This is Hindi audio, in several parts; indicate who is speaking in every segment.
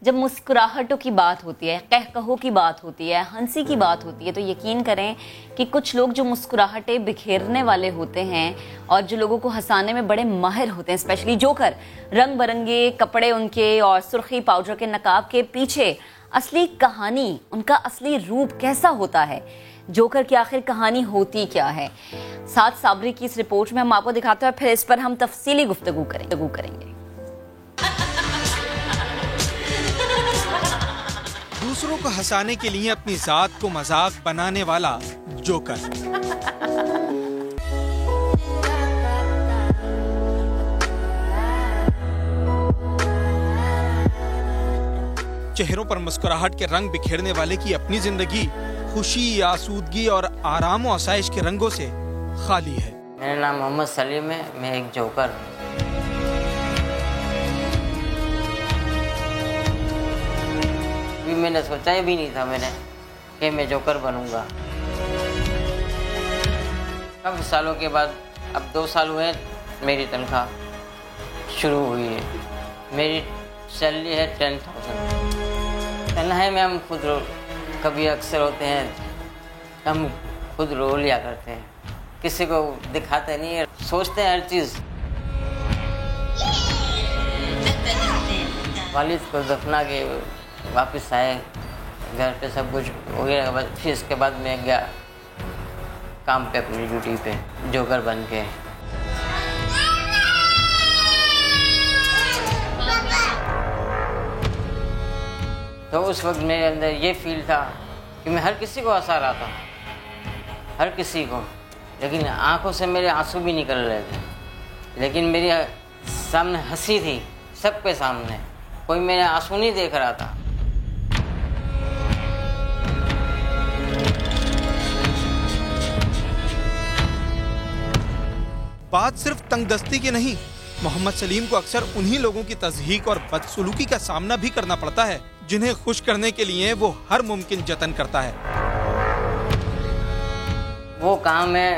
Speaker 1: जब मुस्कुराहटों की बात होती है, कहकहों की बात होती है, हंसी की बात होती है, तो यकीन करें कि कुछ लोग जो मुस्कुराहटें बिखेरने वाले होते हैं और जो लोगों को हंसाने में बड़े माहिर होते हैं, स्पेशली जोकर, रंग बरंगे कपड़े उनके और सुर्खी पाउडर के नकाब के पीछे असली कहानी, उनका असली रूप कैसा होता है, जोकर की आखिर कहानी होती क्या है। साथ साबरी की इस रिपोर्ट में हम आपको दिखाते हैं, फिर इस पर हम तफसीली गुफ्तगू करेंगे।
Speaker 2: दूसरों को हंसाने के लिए अपनी जात को मजाक बनाने वाला जोकर। चेहरों पर मुस्कुराहट के रंग बिखेरने वाले की अपनी जिंदगी खुशी, आसूदगी और आराम और आसाइश के रंगों से खाली है।
Speaker 3: मेरा नाम मोहम्मद सलीम है, मैं एक जोकर हूँ। मैंने सोचा भी नहीं था कि मैं जोकर बनूंगा। काफ़ी सालों के बाद, अब 2 साल हुए मेरी तनख्वाह शुरू हुई है। मेरी सैलरी है 10,000। तन्हाई में हम खुद कभी अक्सर होते हैं, हम खुद रो लिया करते हैं, किसी को दिखाते नहीं है, सोचते हैं हर चीज़। वालिद को दफना के वापस आए घर पे, सब कुछ हो गया। बस फिर इसके बाद मैं गया काम पे, अपनी ड्यूटी पे जोकर बन के। तो उस वक्त मेरे अंदर ये फील था कि मैं हर किसी को हंसा रहा था, हर किसी को, लेकिन आंखों से मेरे आंसू भी निकल रहे थे। लेकिन मेरे सामने हंसी थी, सबके सामने, कोई मेरे आंसू नहीं देख रहा था।
Speaker 2: बात सिर्फ तंगदस्ती की नहीं, मोहम्मद सलीम को अक्सर उन्हीं लोगों की तज़हीक और बदसलूकी का सामना भी करना पड़ता है जिन्हें खुश करने के लिए वो हर मुमकिन जतन करता है।
Speaker 3: वो काम है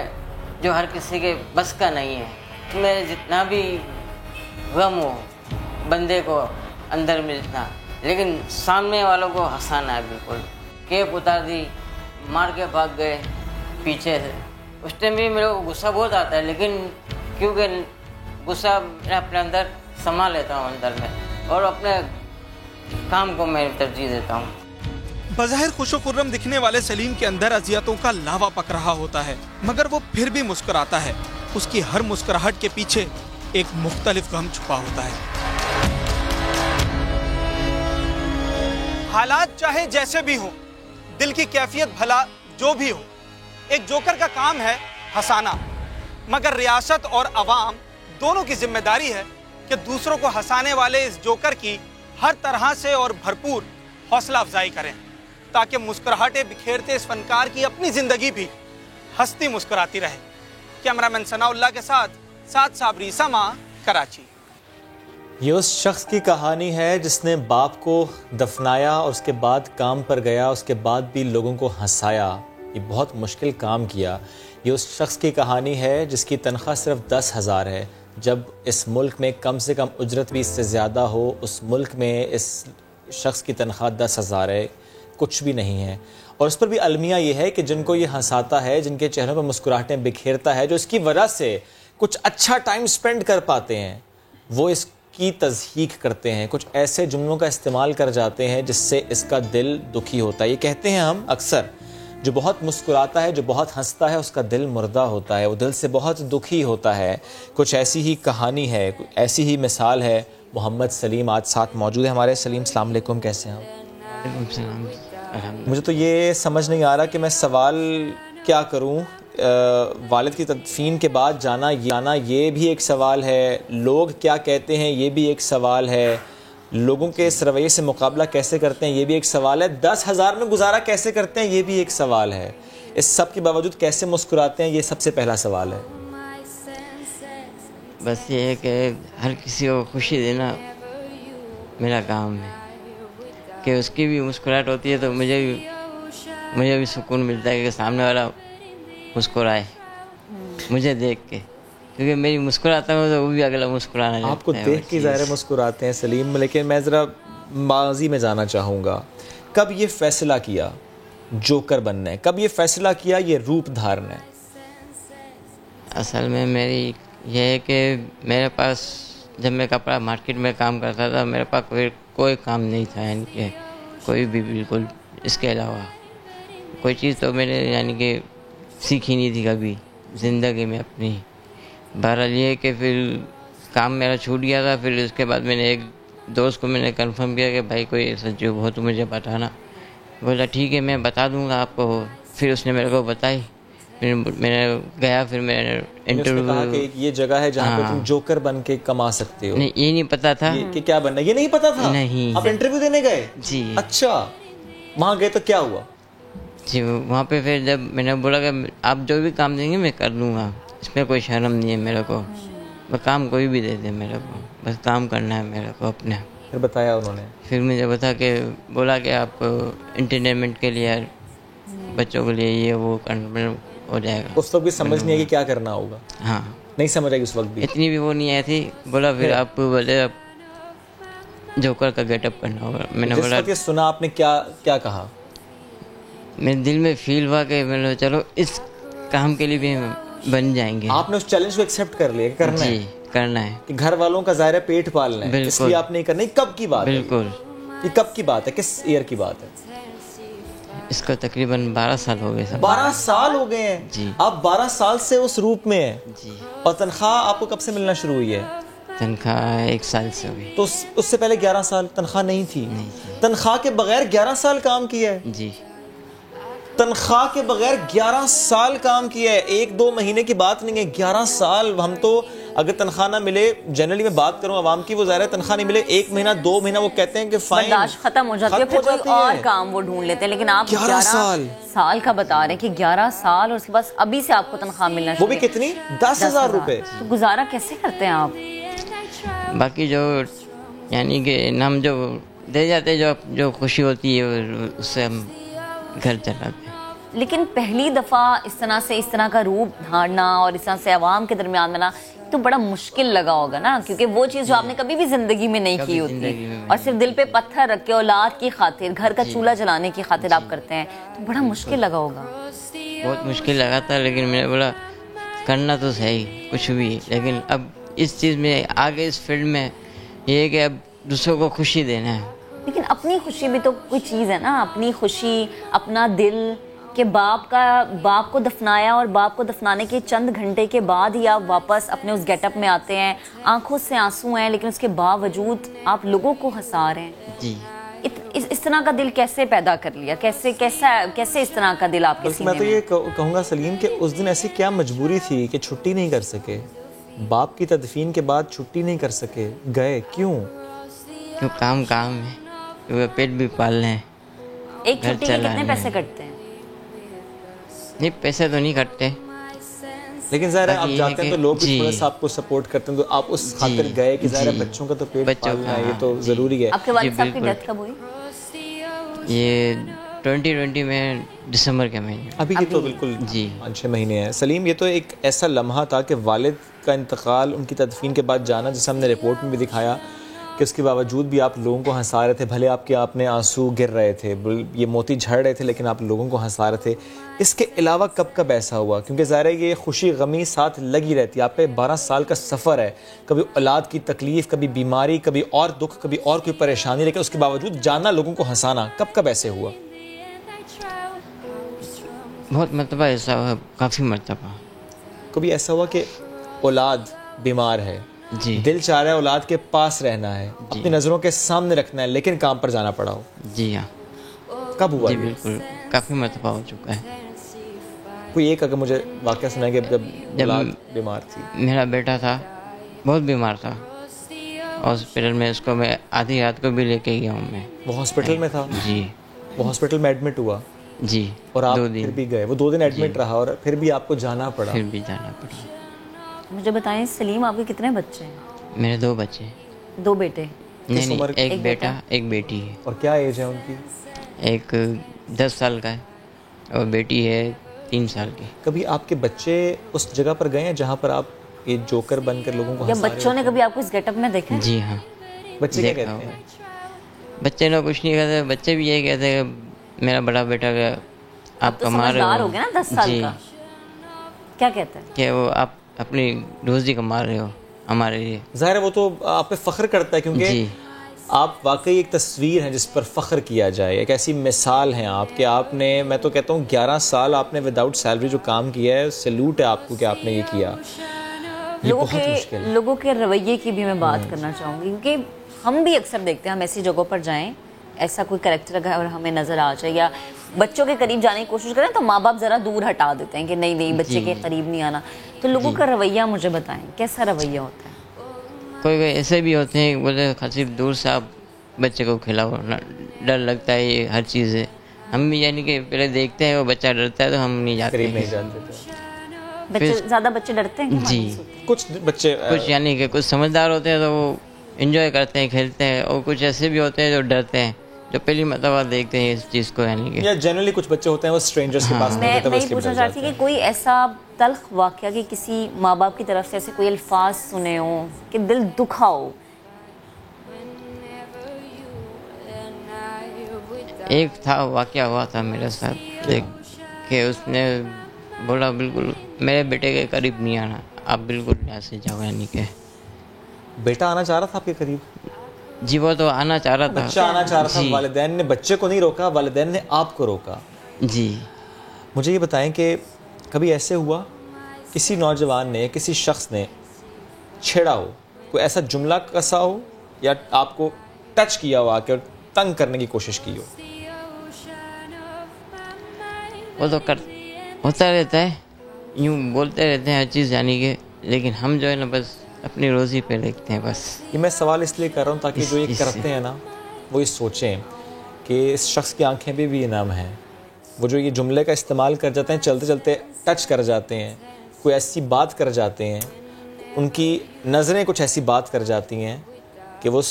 Speaker 3: जो हर किसी के बस का नहीं है। मैं जितना भी गम हो बंदे को अंदर मिलता, लेकिन सामने वालों को हंसाना है। बिल्कुल केप उतार दी, मार के भाग गए पीछे से। उस टाइम भी मेरे को गुस्सा बहुत आता है, लेकिन क्योंकि गुस्सा मैं अपने अंदर संभाल लेता हूँ अंदर में, और अपने काम को मैं तरजीह देता हूँ।
Speaker 2: बज़ाहिर खुशो खुर्रम दिखने वाले सलीम के अंदर अज़ियतों का लावा पक रहा होता है, मगर वो फिर भी मुस्कुराता है। उसकी हर मुस्कुराहट के पीछे एक मुख्तलिफ गम छुपा होता है। हालात चाहे जैसे भी हो, दिल की कैफियत भला जो भी हो, एक जोकर का काम है हंसाना, मगर रियासत और अवाम दोनों की जिम्मेदारी है कि दूसरों को हंसाने वाले इस जोकर की हर तरह से और भरपूर हौसला अफजाई करें, ताकि मुस्कुराहटें बिखेरते इस फनकार की अपनी जिंदगी भी हंसती मुस्कुराती रहे। कैमरामैन सनाउल्लाह के साथ साबरी, समा, कराची।
Speaker 4: ये उस शख्स की कहानी है जिसने बाप को दफनाया और उसके बाद काम पर गया, उसके बाद भी लोगों को हंसाया। ये बहुत मुश्किल काम किया। ये उस शख्स की कहानी है जिसकी तनख्वाह सिर्फ 10,000 है, जब इस मुल्क में कम से कम उजरत भी इससे ज़्यादा हो। उस मुल्क में इस शख्स की तनख्वाह 10,000 है, कुछ भी नहीं है। और उस पर भी अलमिया ये है कि जिनको ये हंसाता है, जिनके चेहरों पर मुस्कुराहटें बिखेरता है, जो इसकी वजह से कुछ अच्छा टाइम स्पेंड कर पाते हैं, वो इसकी तज़हीक करते हैं, कुछ ऐसे जुमलों का इस्तेमाल कर जाते हैं जिससे इसका दिल दुखी होता है। ये कहते हैं हम अक्सर, जो बहुत मुस्कुराता है, जो बहुत हंसता है, उसका दिल मुर्दा होता है, वो दिल से बहुत दुखी होता है। कुछ ऐसी ही कहानी है, ऐसी ही मिसाल है। मोहम्मद सलीम आज साथ मौजूद है हमारे। सलीम, अस्सलाम वालेकुम, कैसे हैं आप? मुझे तो ये समझ नहीं आ रहा कि मैं सवाल क्या करूं। वालिद की तदफीन के बाद जाना ये भी एक सवाल है, लोग क्या कहते हैं ये भी एक सवाल है, लोगों के इस रवैये से मुकाबला कैसे करते हैं ये भी एक सवाल है, 10,000 में गुजारा कैसे करते हैं ये भी एक सवाल है, इस सब के बावजूद कैसे मुस्कुराते हैं ये सबसे पहला सवाल है।
Speaker 3: बस ये है कि हर किसी को खुशी देना मेरा काम है, कि उसकी भी मुस्कुराहट होती है तो मुझे भी सुकून मिलता है कि सामने वाला मुस्कुराए मुझे देख के, क्योंकि मेरी मुस्कुराता हूँ तो वो भी अगला मुस्कुराना
Speaker 4: आपको देख के ज़ाहिर मुस्कुराते हैं सलीम। लेकिन मैं ज़रा माजी में जाना चाहूँगा, कब ये फैसला किया जोकर बनना है, कब ये फैसला किया ये रूप धारण है?
Speaker 3: असल में मेरी यह है कि मेरे पास जब मैं कपड़ा मार्केट में काम करता था, मेरे पास कोई काम नहीं था, यानी कि कोई भी बिल्कुल इसके अलावा कोई चीज़ तो मैंने यानी कि सीखी नहीं थी कभी ज़िंदगी में अपनी। बहरहाल ये कि फिर काम मेरा छूट गया था। फिर उसके बाद मैंने एक दोस्त को मैंने कंफर्म किया कि भाई कोई ऐसा जो हो तो मुझे बताना। बोला ठीक है मैं बता दूंगा आपको। फिर उसने मेरे को बताई, फिर मैंने गया, फिर मैंने इंटरव्यू।
Speaker 4: कहा कि ये जगह है जहाँ पे तुम जोकर बन के कमा सकते हो।
Speaker 3: नहीं, ये नहीं पता था
Speaker 4: कि क्या बनना, ये नहीं पता था?
Speaker 3: नहीं।
Speaker 4: आप इंटरव्यू देने गए?
Speaker 3: जी।
Speaker 4: अच्छा, वहाँ गए तो क्या हुआ?
Speaker 3: जी, वहाँ पे फिर जब मैंने बोला कि आप जो भी काम देंगे मैं कर लूँगा, इसमें कोई शर्म नहीं है मेरे को, बस काम कोई भी दे दे मेरे को, बस काम करना है मेरे को अपने।
Speaker 4: फिर बताया उन्होंने?
Speaker 3: फिर मुझे बोला कि आप एंटरटेनमेंट के लिए बच्चों के लिए ये वो करना हो जाएगा।
Speaker 4: उस वक्त भी समझ नहीं है कि क्या करना होगा?
Speaker 3: हाँ,
Speaker 4: नहीं समझ आई उस वक्त भी?
Speaker 3: इतनी भी वो नहीं आई थी। बोला फिर आप बोले आप जोकर का गेटअप करना होगा। मैंने
Speaker 4: जिस
Speaker 3: बोला,
Speaker 4: वक्त ये सुना आपने क्या क्या कहा?
Speaker 3: मेरे दिल में फील हुआ कि मैंने चलो इस काम के लिए भी बन जाएंगे।
Speaker 4: आपने उस चैलेंज को एक्सेप्ट कर लिया कि करना
Speaker 3: जी,
Speaker 4: है?
Speaker 3: करना है
Speaker 4: कि घर वालों का ज़ाहिर है पेट पालना है,
Speaker 3: बिल्कुल।
Speaker 4: इसलिए आपने करना है। कब की बात है?
Speaker 3: बिल्कुल।
Speaker 4: ये कब की बात है, किस ईयर की बात है?
Speaker 3: इसको तकरीबन 12 साल हो गए सब।
Speaker 4: 12 साल हो गए हैं
Speaker 3: जी।
Speaker 4: आप 12 साल से उस रूप में हैं।
Speaker 3: जी।
Speaker 4: और तनख्वाह आपको कब से मिलना शुरू हुई है?
Speaker 3: तनख्वाह 1 साल से हुई।
Speaker 4: तो उससे पहले 11 साल तनख्वाह नहीं थी?
Speaker 3: नहीं थी।
Speaker 4: तनख्वाह के बगैर 11 साल काम किया है?
Speaker 3: जी।
Speaker 4: तनख्वाह के बगैर 11 साल काम किया है। 1-2 महीने की बात नहीं है, 11 साल। हम तो अगर तनख्वाह ना मिले, जनरली मैं बात करूं अवाम की, वो ज़ाहिर है तनख्वाह नहीं मिले 1 महीना 2 महीना वो कहते हैं कि फाइन,
Speaker 1: बर्दाश्त खत्म हो जाती है, फिर कोई और काम वो ढूंढ लेते हैं। लेकिन आप
Speaker 4: 11
Speaker 1: साल का बता रहे हैं कि 11 साल, और उसके बाद अभी से आपको तनख्वाह मिलना
Speaker 4: वो भी कितनी? 10,000 रुपए।
Speaker 1: तो गुजारा कैसे करते हैं आप?
Speaker 3: बाकी जो यानी कि नाम जो दे जाते, जो खुशी होती है उससे हम घर चलाते हैं।
Speaker 1: लेकिन पहली दफ़ा इस तरह का रूप धारना और इस तरह से अवाम के दरमियान आना तो बड़ा मुश्किल लगा होगा ना, क्योंकि वो चीज़ जो आपने कभी भी जिंदगी में नहीं की होती, और सिर्फ दिल पे पत्थर रख के औलाद की खातिर, घर का चूल्हा जलाने की खातिर आप करते हैं, तो बड़ा मुश्किल लगा होगा।
Speaker 3: बहुत मुश्किल लगा था, लेकिन मैंने बोला करना तो सही कुछ भी, लेकिन अब इस चीज़ में आगे इस फील्ड में ये है कि अब दूसरों को खुशी देना है।
Speaker 1: लेकिन अपनी खुशी भी तो कोई चीज़ है ना, अपनी खुशी, अपना दिल कि बाप को दफनाया, और बाप को दफनाने के चंद घंटे के बाद ही आप वापस अपने उस गेटअप में आते हैं, आंखों से आंसू हैं, लेकिन उसके बावजूद आप लोगों को हंसा रहे हैं।
Speaker 3: जी।
Speaker 1: इस तरह का दिल कैसे पैदा कर लिया? कैसे इस तरह का दिल आपके सीने में?
Speaker 4: मैं तो ये कहूँगा सलीम कि उस दिन ऐसी क्या मजबूरी थी कि छुट्टी नहीं कर सके? बाप की तदफीन के बाद छुट्टी नहीं कर सके, गए क्यों?
Speaker 3: क्यों? काम है, क्योंकि पेट भी पालना है।
Speaker 1: एक छुट्टी के कितने पैसे कटते हैं?
Speaker 3: नहीं, पैसे तो नहीं कटते,
Speaker 4: लेकिन ज़ाहिर है आप जाते हैं तो लोग भी थोड़ा सा आपको सपोर्ट करते हैं, तो आप उस खातिर गए कि ज़ाहिर है बच्चों का तो पेट पालना है, ये तो ज़रूरी है।
Speaker 1: आपके वालिद साहब की डेथ कब हुई?
Speaker 3: ये 2020 में दिसंबर के महीने।
Speaker 4: अभी ये तो बिल्कुल जी 5-6 महीने हैं। सलीम, ये तो एक ऐसा लम्हा था कि वालिद का इंतकाल, उनकी तदफीन के बाद जाना, जिसे हमने रिपोर्ट में भी दिखाया कि उसके बावजूद भी आप लोगों को हंसा रहे थे, भले आपने आंसू गिर रहे थे, ये मोती झड़ रहे थे, लेकिन आप लोगों को हंसा रहे थे। इसके अलावा कब ऐसा हुआ? क्योंकि ज़ाहिर है ये खुशी गमी साथ लगी रहती है। आप पे 12 साल का सफ़र है, कभी औलाद की तकलीफ़, कभी बीमारी, कभी और दुख, कभी और कोई परेशानी, लेकिन उसके बावजूद जाना, लोगों को हंसाना, कब ऐसे हुआ?
Speaker 3: बहुत मरतबा ऐसा हुआ, काफ़ी मरतबा।
Speaker 4: कभी ऐसा हुआ कि औलाद बीमार है,
Speaker 3: जी,
Speaker 4: दिल चाह रहा है औलाद के पास रहना है, अपनी नज़रों के सामने रखना है, लेकिन काम पर जाना पड़ा हो?
Speaker 3: जी हाँ।
Speaker 4: कब हुआ?
Speaker 3: जी बिल्कुल, काफ़ी मरतबा हो चुका है।
Speaker 4: कोई एक अगर मुझे वाक़या सुनाए कि जब औलाद बीमार थी।
Speaker 3: मेरा बेटा था, बहुत बीमार था, हॉस्पिटल में उसको मैं आधी रात को भी लेके गया हूँ मैं।
Speaker 4: वो हॉस्पिटल में था?
Speaker 3: जी।
Speaker 4: वो हॉस्पिटल में एडमिट हुआ?
Speaker 3: जी।
Speaker 4: और आप
Speaker 3: 2 दिन
Speaker 4: फिर भी गए? वो 2 दिन एडमिट रहा और फिर भी आपको जाना पड़ा?
Speaker 3: फिर भी जाना पड़ा।
Speaker 1: मुझे बताएं सलीम, आपके कितने बच्चे हैं?
Speaker 3: मेरे 2 बच्चे।
Speaker 1: 2 बेटे?
Speaker 3: नहीं, एक बेटा एक बेटी है।
Speaker 4: और क्या एज है उनकी?
Speaker 3: एक 10 साल का है और बेटी है 3 साल की।
Speaker 4: कभी आपके बच्चे उस जगह पर गए हैं जहाँ पर आप ये जोकर बनकर लोगों को
Speaker 1: या
Speaker 4: हंसा रहे
Speaker 1: बच्चों ने कभी आपको इस गेटअप में देखा?
Speaker 3: जी हाँ।
Speaker 4: बच्चे क्या कहते हैं?
Speaker 3: बच्चे ना कुछ नहीं कहते, बच्चे भी यही कहते हैं कि मेरा बड़ा बेटा का आप
Speaker 1: तो
Speaker 3: कमा रहे
Speaker 1: समझदार हो गया ना 10 साल
Speaker 3: जी,
Speaker 1: का। क्या कहते हैं?
Speaker 3: कि वो आप अपनी रोजी कमा रहे हो हमारे लिए।
Speaker 4: ज़ाहिर है वो तो आप पे फ़ख्र करता है, क्योंकि
Speaker 3: जी
Speaker 4: आप वाकई एक तस्वीर हैं जिस पर फ़ख्र किया जाए, एक ऐसी मिसाल हैं आप कि आपने, मैं तो कहता हूँ 11 साल आपने विदाउट सैलरी जो काम किया है, सैल्यूट है आपको कि आपने ये किया। ये बहुत मुश्किल है।
Speaker 1: लोगों के रवैये की भी मैं बात करना चाहूँगी, क्योंकि हम भी अक्सर देखते हैं, हम ऐसी जगहों पर जाएं, ऐसा कोई कैरेक्टर अगर हमें नज़र आ जाए या बच्चों के करीब जाने की कोशिश करें तो माँ बाप ज़रा दूर हटा देते हैं कि नहीं नहीं बच्चे के करीब नहीं आना। तो लोगों का रवैया मुझे बताएं, कैसा रवैया होता है?
Speaker 3: कोई कोई ऐसे भी होते हैं कि बोले खसीब दूर से आप बच्चे को खिलाओ ना, डर लगता है, ये हर चीज़ है। हम भी यानी कि पहले देखते हैं वो बच्चा डरता है तो हम नहीं जाते,
Speaker 4: करीब नहीं जाते थे।
Speaker 1: बच्चे ज़्यादा बच्चे डरते हैं?
Speaker 3: जी
Speaker 4: कुछ बच्चे
Speaker 3: कुछ यानी कि कुछ समझदार होते हैं तो वो एंजॉय करते हैं, खेलते हैं, और कुछ ऐसे भी होते हैं जो डरते हैं, जो पहली मरतबा देखते हैं इस चीज़ को, यानी कि
Speaker 4: या जनरली कुछ बच्चे होते हैं वो स्ट्रेंजर्स के पास नहीं
Speaker 1: मैं
Speaker 4: होते, वो
Speaker 1: ये
Speaker 4: इसलिए
Speaker 1: पूछना
Speaker 4: डर
Speaker 1: चाहती
Speaker 4: जाते
Speaker 1: कि कोई ऐसा तल्ख वाक़या कि किसी माँ बाप की तरफ से ऐसे कोई अल्फाज सुने हो कि दिल दुखा हो?
Speaker 3: एक था वाक़या हुआ था मेरे साथ, एक कि उसने बोला बिल्कुल मेरे बेटे के करीब नहीं आना, आप बिल्कुल यहाँ से जाओ, यानी कि
Speaker 4: हैं। बेटा आना चाह रहा था आपके करीब?
Speaker 3: जी वो तो आना चाह रहा था।
Speaker 4: बच्चा आना चाह रहा था,
Speaker 3: जी।
Speaker 4: वालिदैन ने बच्चे को नहीं रोका, वालिदैन ने आपको रोका।
Speaker 3: जी
Speaker 4: मुझे ये बताएं कि कभी ऐसे हुआ किसी नौजवान ने, किसी शख्स ने छेड़ा हो, कोई ऐसा जुमला कसा हो या आपको टच किया हो आके और तंग करने की कोशिश की हो?
Speaker 3: वो तो कर होता रहता है, यूँ बोलते रहते हैं हर चीज़, यानी कि लेकिन हम जो है ना बस अपनी रोज़ी पे देखते हैं बस।
Speaker 4: ये मैं सवाल इसलिए कर रहा हूँ ताकि जो ये करते हैं ना वो ये सोचें कि इस शख्स की आंखें भी इनाम हैं। वो जो ये जुमले का इस्तेमाल कर जाते हैं, चलते चलते टच कर जाते हैं, कोई ऐसी बात कर जाते हैं, उनकी नज़रें कुछ ऐसी बात कर जाती हैं कि वो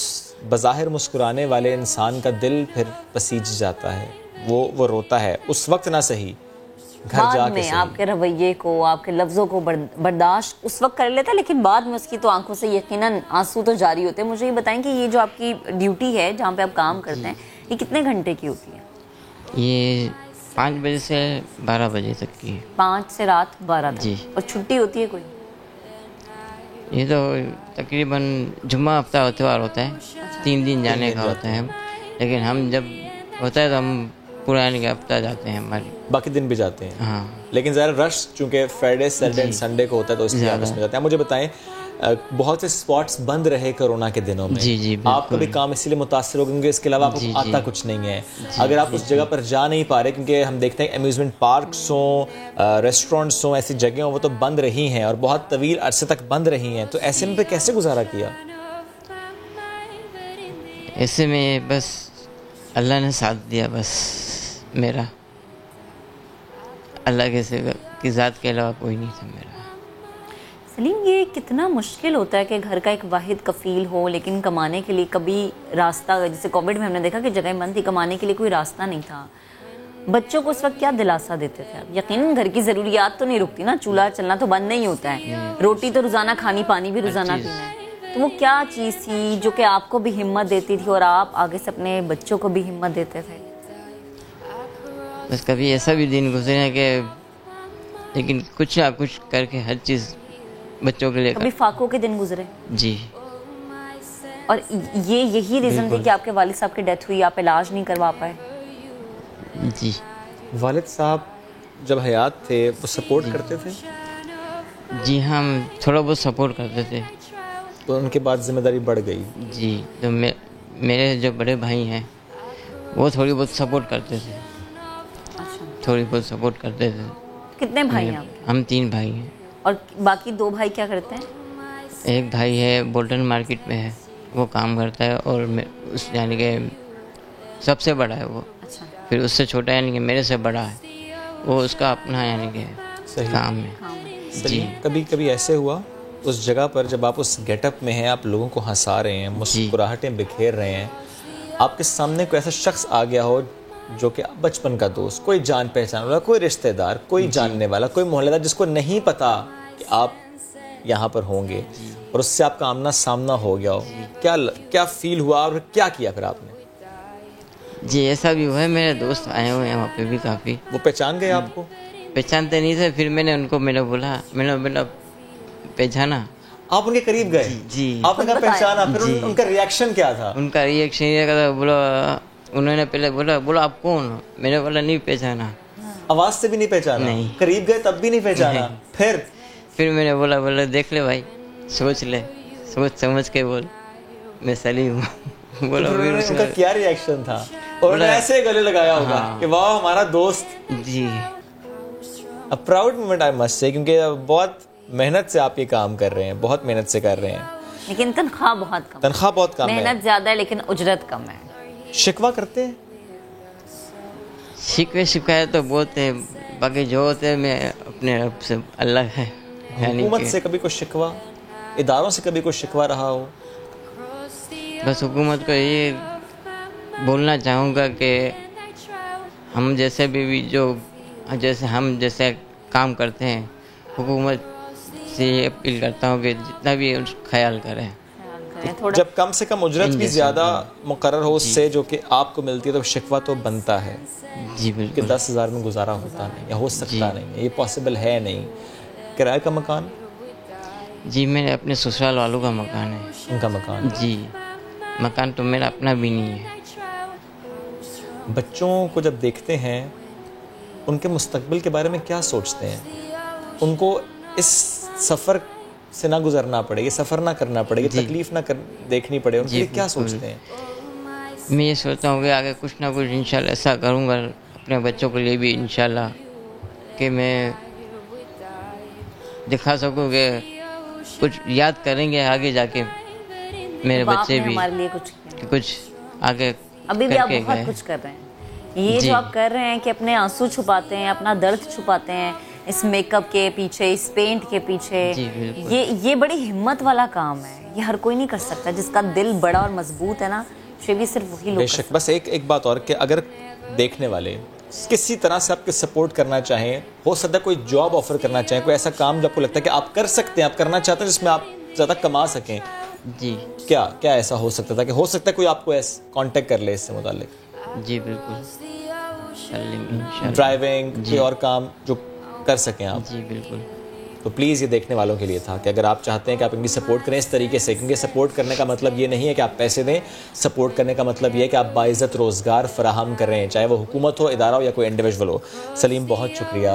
Speaker 4: बज़ाहिर मुस्कुराने वाले इंसान का दिल फिर पसीज जाता है, वो रोता है। उस वक्त ना सही, घर
Speaker 1: बाद
Speaker 4: जाके
Speaker 1: में
Speaker 4: सही।
Speaker 1: आपके रवैये को, आपके लफ्ज़ों को बर्दाश्त उस वक्त कर लेता है, लेकिन बाद में उसकी तो आंखों से यकीनन आंसू तो जारी होते हैं। मुझे ये बताएं कि ये जो आपकी ड्यूटी है जहाँ पे आप काम करते हैं, ये कितने घंटे की होती है?
Speaker 3: ये 5 बजे से 12 बजे तक की है।
Speaker 1: 5 से रात 12 तक।
Speaker 3: जी।
Speaker 1: और छुट्टी होती है कोई?
Speaker 3: ये तो तकरीबन जुम्मा हफ्ता त्यौहार होता है, 3 दिन जाने का होता है, लेकिन हम जब होता है तो हम पूरा यानी कि हफ्ता जाते हैं, हमारे
Speaker 4: बाकी दिन भी जाते हैं।
Speaker 3: हाँ
Speaker 4: लेकिन ज़रा रश चूँकि फ्राइडे सैटरडे एंड संडे को होता है तो इसलिए आप उसमें जाते हैं। मुझे बताएं, बहुत से स्पॉट्स बंद रहे कोरोना के दिनों में।
Speaker 3: जी, जी, बिल्कुल।
Speaker 4: आपका भी काम इसीलिए मुतासर हो गया क्योंकि इसके अलावा आपको आता कुछ नहीं है। अगर आप उस जगह पर जा नहीं पा रहे, क्योंकि हम देखते हैं अम्यूज़मेंट पार्क्स हों, रेस्टोरेंट्स हों, ऐसी जगह हों, वो तो बंद रही हैं और बहुत तवील अरसे तक बंद रही हैं, तो ऐसे में कैसे गुजारा किया?
Speaker 3: ऐसे में बस अल्लाह ने साथ दिया, बस मेरा, अल्लाह के सिवा की ज़ात के अलावा कोई नहीं था मेरा।
Speaker 1: सलीम, ये कितना मुश्किल होता है कि घर का एक वाहिद कफील हो लेकिन कमाने के लिए कभी रास्ता, जैसे कोविड में हमने देखा कि जगह बंद थी, कमाने के लिए कोई रास्ता नहीं था। बच्चों को उस वक्त क्या दिलासा देते थे आप? यकीनन घर की ज़रूरियात तो नहीं रुकती ना, चूल्हा चलना तो बंद नहीं होता है, रोटी तो रोज़ाना खानी, पानी भी रोज़ाना पीना है, तो वो क्या चीज़ थी जो कि आपको भी हिम्मत देती थी और आप आगे से अपने बच्चों को भी हिम्मत देते थे?
Speaker 3: बस कभी ऐसा भी दिन गुजरे हैं कि लेकिन कुछ ना कुछ करके हर चीज़ बच्चों के लिए
Speaker 1: कभी फाकों के दिन गुजरे?
Speaker 3: जी।
Speaker 1: और ये यही रीज़न थी कि आपके वालिद साहब की डेथ हुई, आप इलाज नहीं करवा पाए?
Speaker 3: जी।
Speaker 4: वालिद साहब जब हयात थे वो सपोर्ट करते थे?
Speaker 3: जी हम थोड़ा बहुत सपोर्ट करते थे।
Speaker 4: तो उनके बाद जिम्मेदारी बढ़ गई?
Speaker 3: जी, तो मेरे जो बड़े भाई हैं वो थोड़ी बहुत सपोर्ट करते थे।
Speaker 1: अच्छा,
Speaker 3: थोड़ी बहुत सपोर्ट करते थे।
Speaker 1: कितने भाई हैं आपके?
Speaker 3: हम 3 भाई हैं।
Speaker 1: और बाकी 2 भाई क्या करते हैं?
Speaker 3: एक भाई है बोल्टन मार्केट में है, वो काम करता है, और उस यानी कि सबसे बड़ा है वो।
Speaker 1: अच्छा,
Speaker 3: फिर उससे छोटा यानी कि मेरे से बड़ा है, वो उसका अपना यानी कि
Speaker 4: सही
Speaker 3: काम है।
Speaker 4: जी। कभी कभी ऐसे हुआ उस जगह पर जब आप उस गेटअप में हैं, आप लोगों को हंसा रहे हैं, मुस्कुराहटें बिखेर रहे हैं, आपके सामने कोई ऐसा शख्स आ गया हो जो कि बचपन का दोस्त, कोई जान पहचान वाला, कोई रिश्तेदार, कोई जानने वाला, कोई मोहल्लेदार जिसको नहीं पता कि आप यहाँ पर होंगे और उससे आपका आमना सामना हो गया हो, क्या फील हुआ और क्या किया फिर आपने?
Speaker 3: जी ऐसा भी हुआ है, मेरे दोस्त आए हुए हैं वहाँ पे भी काफ़ी।
Speaker 4: वो पहचान गए आपको?
Speaker 3: पहचानते नहीं थे, फिर मैंने बोला मैंने पहचाना।
Speaker 4: आप उनके करीब गए?
Speaker 3: जी
Speaker 4: आपने कहा पहचाना, फिर उनका रिएक्शन क्या था?
Speaker 3: उनका रिएक्शन ये था, बोला उन्होंने पहले बोला आप कौन हो? मैंने बोला नहीं पहचाना।
Speaker 4: आवाज से भी नहीं पहचाना?
Speaker 3: नहीं।
Speaker 4: करीब गए तब भी नहीं पहचाना?
Speaker 3: फिर मैंने बोला देख ले भाई, सोच समझ के बोल, मैं सलीम हूँ। बोला
Speaker 4: तो
Speaker 3: फिर
Speaker 4: उनका क्या रिएक्शन था? और उन्होंने ऐसे गले लगाया होगा कि वाह हमारा दोस्त।
Speaker 3: जी
Speaker 4: a proud moment I must say, क्योंकि बहुत मेहनत से आप ये काम कर रहे हैं, बहुत मेहनत से कर रहे हैं,
Speaker 1: लेकिन तनख्वाह बहुत कम।
Speaker 4: तनख्वाह बहुत कम है,
Speaker 1: मेहनत ज्यादा है लेकिन उजरत कम है।
Speaker 4: शिकवा करते हैं?
Speaker 3: शिकायत तो बहुत है, बाकी जो होते हैं मैं अपने रब से अल्लाह है।
Speaker 4: हुकूमत से कभी कोई शिकवा, इदारों से कभी कोई शिकवा रहा हो?
Speaker 3: बस हुकूमत को ये बोलना चाहूँगा कि हम जैसे भी हम जैसे काम करते हैं, हुकूमत से ये अपील करता हूँ कि जितना भी है उसका ख्याल करें।
Speaker 4: जब कम से कम उजरत भी ज़्यादा मुकर्रर हो उससे जो कि आपको मिलती है, तो शिकवा तो बनता है।
Speaker 3: जी
Speaker 4: कि
Speaker 3: बिल्कुल।
Speaker 4: 10,000 में गुजारा होता नहीं या हो सकता नहीं है, ये पॉसिबल है नहीं। किराए का मकान?
Speaker 3: जी मेरे अपने ससुराल वालों का मकान है।
Speaker 4: उनका मकान?
Speaker 3: जी मकान तो मेरा अपना भी नहीं है।
Speaker 4: बच्चों को जब देखते हैं, उनके मुस्तकबिल के बारे में क्या सोचते हैं? उनको इस सफ़र से ना गुजरना पड़े, ये सफ़र ना करना पड़े, ये तकलीफ ना देखनी पड़े, उनके लिए क्या सोचते हैं?
Speaker 3: मैं ये सोचता हूँ कि आगे कुछ ना कुछ इंशाल्लाह ऐसा करूँगा अपने बच्चों के लिए भी, इंशाल्लाह कि मैं दिखा सकूँ कि कुछ याद करेंगे आगे जाके मेरे बच्चे भी,
Speaker 1: हमारे लिए
Speaker 3: कुछ आगे
Speaker 1: अभी भी आप बहुत कुछ कर रहे हैं। ये जो आप कर रहे हैं कि अपने आंसू छुपाते हैं, अपना दर्द छुपाते हैं इस मेकअप के पीछे, इस पेंट के पीछे, ये बड़ी हिम्मत वाला काम है। ये हर कोई नहीं कर सकता। जिसका दिल बड़ा और मजबूत है ना, भी सिर्फ वही लोग।
Speaker 4: बेशक। बस एक बात और कि अगर देखने वाले किसी तरह से आपके सपोर्ट करना चाहें, हो सकता है कोई जॉब ऑफर करना चाहें, कोई ऐसा काम जो आपको लगता है कि आप कर सकते हैं, आप करना चाहते हैं, जिसमें आप ज़्यादा कमा सकें,
Speaker 3: जी
Speaker 4: क्या ऐसा हो सकता था कि हो सकता है कोई आपको कांटेक्ट कर ले इससे मुतालिक?
Speaker 3: जी बिल्कुल,
Speaker 4: ड्राइविंग, कोई और काम जो कर सकें आप?
Speaker 3: जी बिल्कुल।
Speaker 4: तो प्लीज़ ये देखने वालों के लिए था कि अगर आप चाहते हैं कि आप इनकी सपोर्ट करें इस तरीके से, क्योंकि सपोर्ट करने का मतलब ये नहीं है कि आप पैसे दें, सपोर्ट करने का मतलब ये है कि आप बाइज़्ज़त रोज़गार फराहम करें, चाहे वो हुकूमत हो, इदारा हो या कोई इंडिविजुअल हो। सलीम, बहुत शुक्रिया,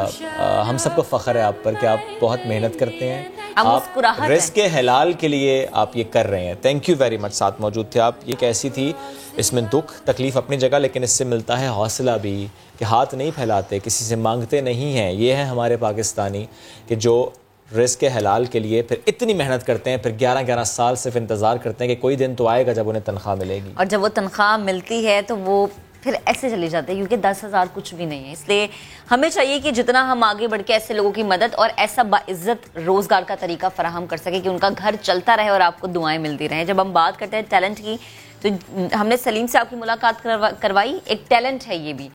Speaker 4: हम सबको फ़ख्र है आप पर कि आप बहुत मेहनत करते हैं, आप रिस्क के हलाल के लिए आप ये कर रहे हैं। Thank you very much. साथ मौजूद थे आप। ये कैसी थी, इसमें दुख तकलीफ़ अपनी जगह, लेकिन इससे मिलता है हौसला भी कि हाथ नहीं फैलाते, किसी से मांगते नहीं हैं। ये है हमारे पाकिस्तानी कि जो रिस्क के हलाल के लिए फिर इतनी मेहनत करते हैं, फिर 11-11 साल सिर्फ इंतज़ार करते हैं कि कोई दिन तो आएगा जब उन्हें तनख्वाह मिलेगी, और
Speaker 1: जब वो तनख्वाह मिलती है तो वो फिर ऐसे चले जाते हैं, क्योंकि 10,000 कुछ भी नहीं है। इसलिए हमें चाहिए कि जितना हम आगे बढ़ के ऐसे लोगों की मदद और ऐसा बाइज्जत रोज़गार का तरीका फराहम कर सके कि उनका घर चलता रहे और आपको दुआएं मिलती रहें। जब हम बात करते हैं टैलेंट की, तो हमने सलीम से आपकी मुलाकात करवाई, एक टैलेंट है ये भी।